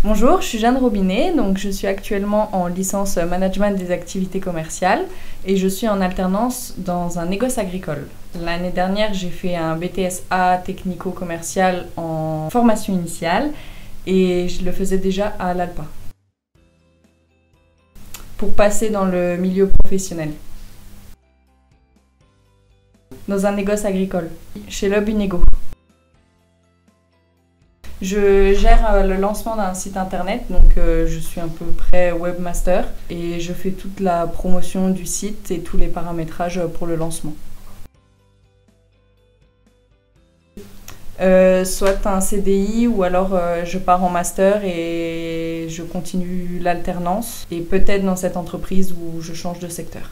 Bonjour, je suis Jeanne Robinet, donc je suis actuellement en licence management des activités commerciales et je suis en alternance dans un négoce agricole. L'année dernière, j'ai fait un BTSA technico-commercial en formation initiale et je le faisais déjà à l'ALPA pour passer dans le milieu professionnel. Dans un négoce agricole, chez Loeb Unego. Je gère le lancement d'un site internet, donc je suis à peu près webmaster et je fais toute la promotion du site et tous les paramétrages pour le lancement. Soit un CDI ou alors je pars en master et je continue l'alternance et peut-être dans cette entreprise où je change de secteur.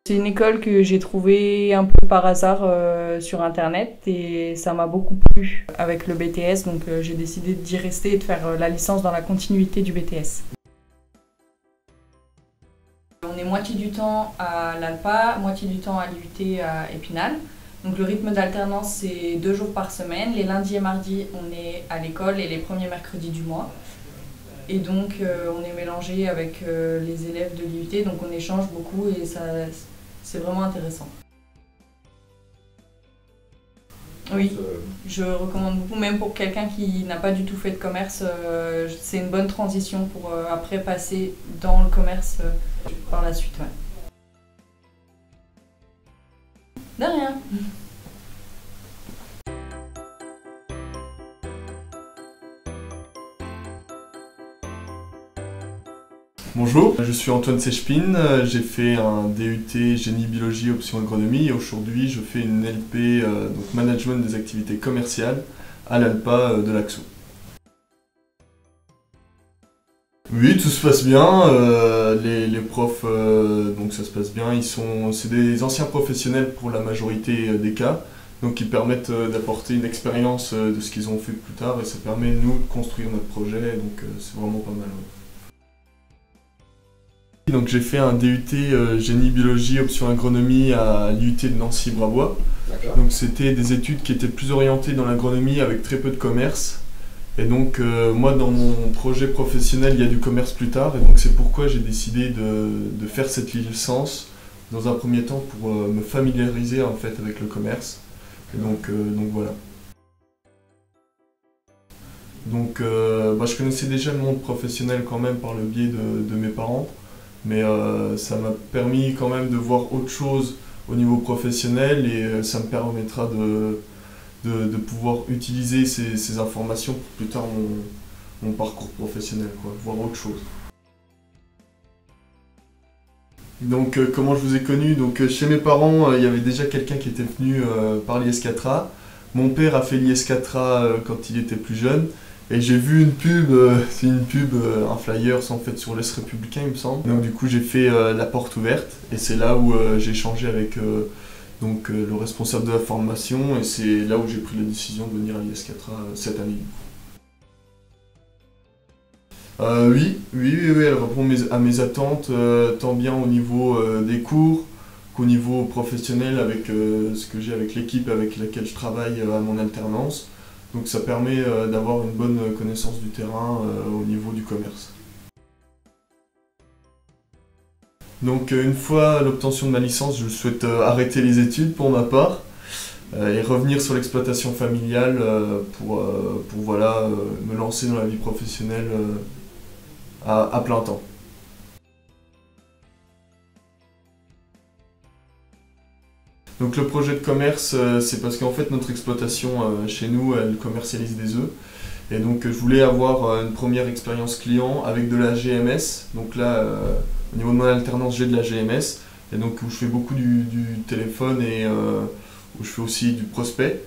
C'est une école que j'ai trouvée un peu par hasard sur internet et ça m'a beaucoup plu avec le BTS, donc j'ai décidé d'y rester et de faire la licence dans la continuité du BTS. On est moitié du temps à l'ALPA, moitié du temps à l'IUT à Épinal. Donc le rythme d'alternance c'est 2 jours par semaine. Les lundis et mardis on est à l'école et les premiers mercredis du mois. Et donc on est mélangé avec les élèves de l'IUT, donc on échange beaucoup et c'est vraiment intéressant. Oui, je recommande beaucoup, même pour quelqu'un qui n'a pas du tout fait de commerce, c'est une bonne transition pour après passer dans le commerce par la suite. Ouais. De rien. Bonjour, je suis Antoine Sechpin, j'ai fait un DUT Génie Biologie option Agronomie et aujourd'hui je fais une LP donc Management des activités commerciales à l'ALPA de l'Axo. Oui, tout se passe bien, les profs, donc ça se passe bien, c'est des anciens professionnels pour la majorité des cas, donc ils permettent d'apporter une expérience de ce qu'ils ont fait plus tard et ça permet nous de construire notre projet, donc c'est vraiment pas mal. Ouais. Donc j'ai fait un DUT Génie Biologie option Agronomie à l'IUT de Nancy-Bravois. Donc c'était des études qui étaient plus orientées dans l'agronomie avec très peu de commerce. Et donc moi dans mon projet professionnel il y a du commerce plus tard et donc c'est pourquoi j'ai décidé de faire cette licence dans un premier temps pour me familiariser en fait avec le commerce. Et donc voilà. Donc je connaissais déjà le monde professionnel quand même par le biais de mes parents. Mais ça m'a permis quand même de voir autre chose au niveau professionnel et ça me permettra de pouvoir utiliser ces informations pour plus tard mon parcours professionnel, quoi, voir autre chose. Donc comment je vous ai connu, donc chez mes parents il y avait déjà quelqu'un qui était venu par l'IS4A. Mon père a fait l'IS4A quand il était plus jeune. Et j'ai vu une pub, c'est une pub, un flyer en fait sur l'Est républicain il me semble. Donc du coup j'ai fait la porte ouverte et c'est là où j'ai échangé avec le responsable de la formation et c'est là où j'ai pris la décision de venir à l'IS4A cette année. Oui, elle répond à mes attentes, tant bien au niveau des cours qu'au niveau professionnel avec ce que j'ai avec l'équipe avec laquelle je travaille à mon alternance. Donc ça permet d'avoir une bonne connaissance du terrain au niveau du commerce. Donc une fois l'obtention de ma licence, je souhaite arrêter les études pour ma part et revenir sur l'exploitation familiale pour voilà, me lancer dans la vie professionnelle à plein temps. Donc le projet de commerce, c'est parce qu'en fait notre exploitation chez nous, elle commercialise des œufs. Et donc je voulais avoir une première expérience client avec de la GMS. Donc là, au niveau de mon alternance, j'ai de la GMS. Et donc où je fais beaucoup du téléphone et où je fais aussi du prospect.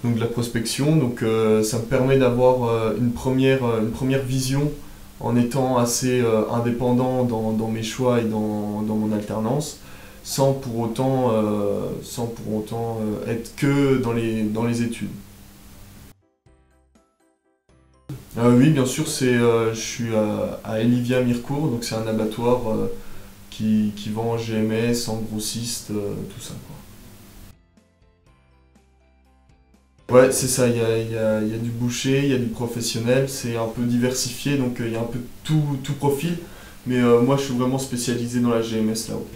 Donc de la prospection. Donc ça me permet d'avoir une première vision en étant assez indépendant dans mes choix et dans mon alternance. Sans pour autant être que dans les études. Oui, bien sûr, je suis à Elivia Mirecourt, donc c'est un abattoir qui vend en GMS, en grossiste, tout ça, quoi. Ouais, c'est ça, il y a du boucher, il y a du professionnel, c'est un peu diversifié, donc il y a un peu tout profil. Mais moi, je suis vraiment spécialisé dans la GMS là-haut.